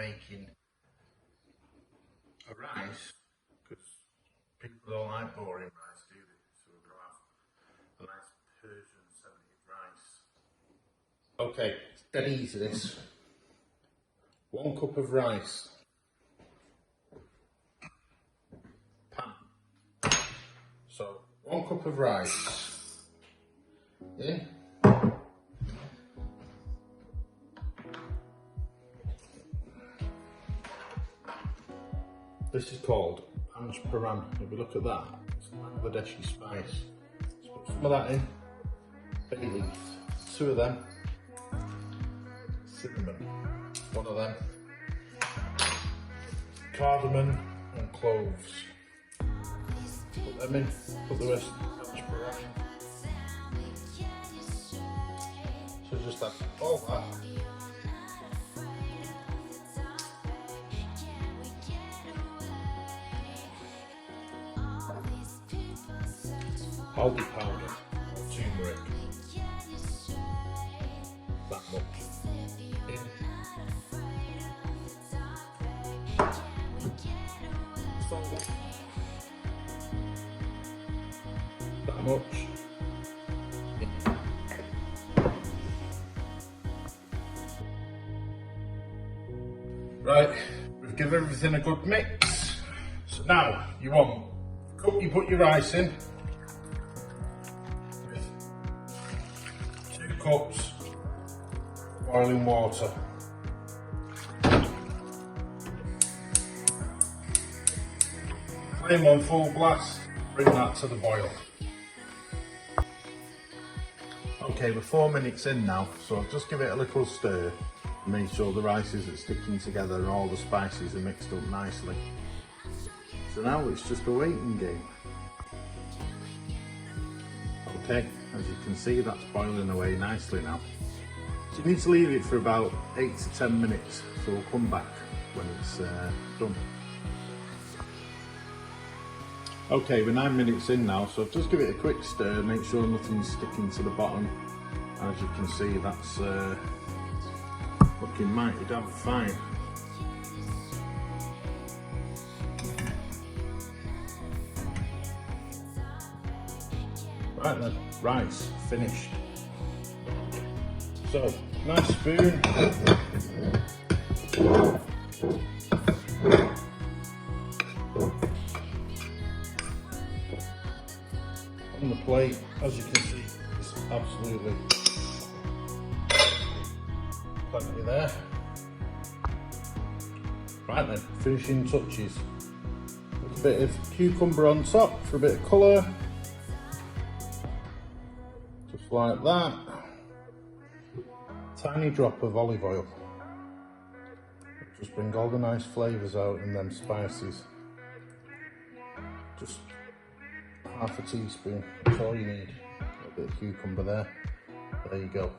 making a rice, because people don't like boring rice, do they? So we're going to have a nice Persian 70 rice. Okay, it's dead easy this. 1 cup of rice. Pan. So 1 cup of rice in. This is called POUNCH PORAN. If you look at that, it's a Bangladeshi spice. Let's put some of that in. Bay leaf, 2 of them. Cinnamon, 1 of them. Cardamom and cloves. Put them in, put the rest in POUNCH PORAN. So just add all that. HALDI powder, turmeric, that much, in, salt, that much, in. Right, we've given everything a good mix, so now you want the cup you put your rice in, 2 cups boiling water. Flame on full blast, bring that to the boil. Okay, we're 4 minutes in now, so just give it a little stir and make sure the rices are sticking together and all the spices are mixed up nicely. So now it's just a waiting game. Okay, as you can see, that's boiling away nicely now. So you need to leave it for about 8 to 10 minutes, so we'll come back when it's done. Okay, we're 9 minutes in now, so just give it a quick stir, make sure nothing's sticking to the bottom. As you can see, that's looking mighty damn fine. Right then, rice finished. So, nice spoon. On the plate, as you can see, it's absolutely plenty there. Right then, finishing touches. A bit of cucumber on top for a bit of colour. Just like that. Tiny drop of olive oil. Just bring all the nice flavours out in them spices. Just half a teaspoon, that's all you need. A bit of cucumber there. There you go.